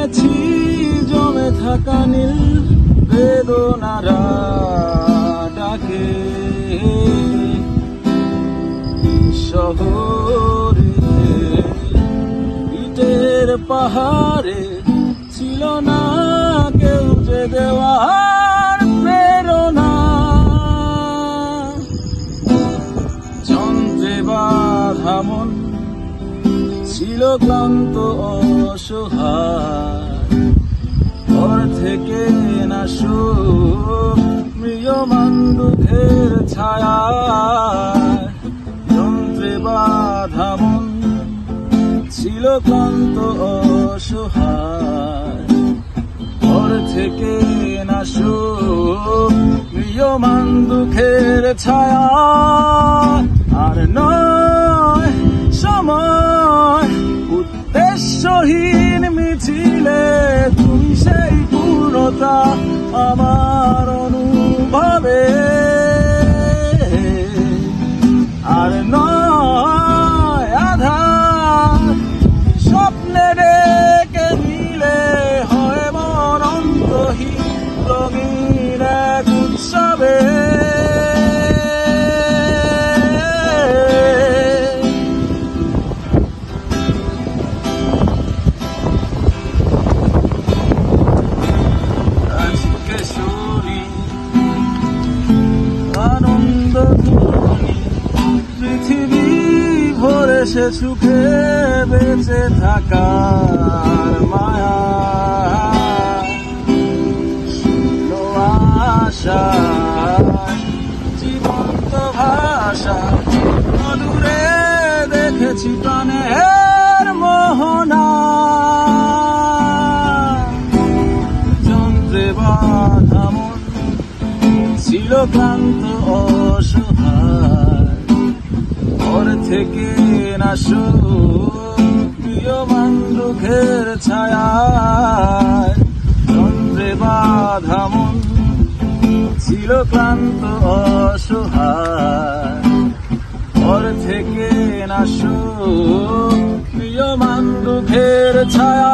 শুনেছি জমে থাকা নীল বেদনারা ডাকে শহরে ইটের পাহাড়ে ছিল না কেউ যে দেওয়ার প্রেরণা যন্ত্রে বাঁধা মন ছিল ক্লান্ত অসহায় ঘর থেকে না সুখ ম্রিয়মান দুঃখের ছায়া যন্ত্রে বাঁধা মন ছিল ক্লান্ত অসহায় ঘর থেকে না সুখ ম্রিয়মান দুঃখের ছায়া আর নয় সময় উদ্দেশ্যহীন মিছিলে তুমি সেই পূর্ণতা আমার অনুভবে আর নয় আধার স্বপ্নে ডেকে দিলে হয় মন অন্তহীন রঙিন এক উৎসবে পৃথিবী ভরে সে সুখে বেঁচে থাকার মায়া শূন্য আশা জীবন্ত ভাষা মধুরে দেখেছি প্রাণের মোহনা যন্ত্রে বাঁধা মন ছিল ক্লান্ত অসহায় ঘর থেকে না সুখ প্রিয়মান দুঃখের ছায়ায় যন্ত্রে বাঁধা মন ছিল ক্লান্ত অসহায় ঘর থেকে না সুখ প্রিয়মান দুঃখের ছায়া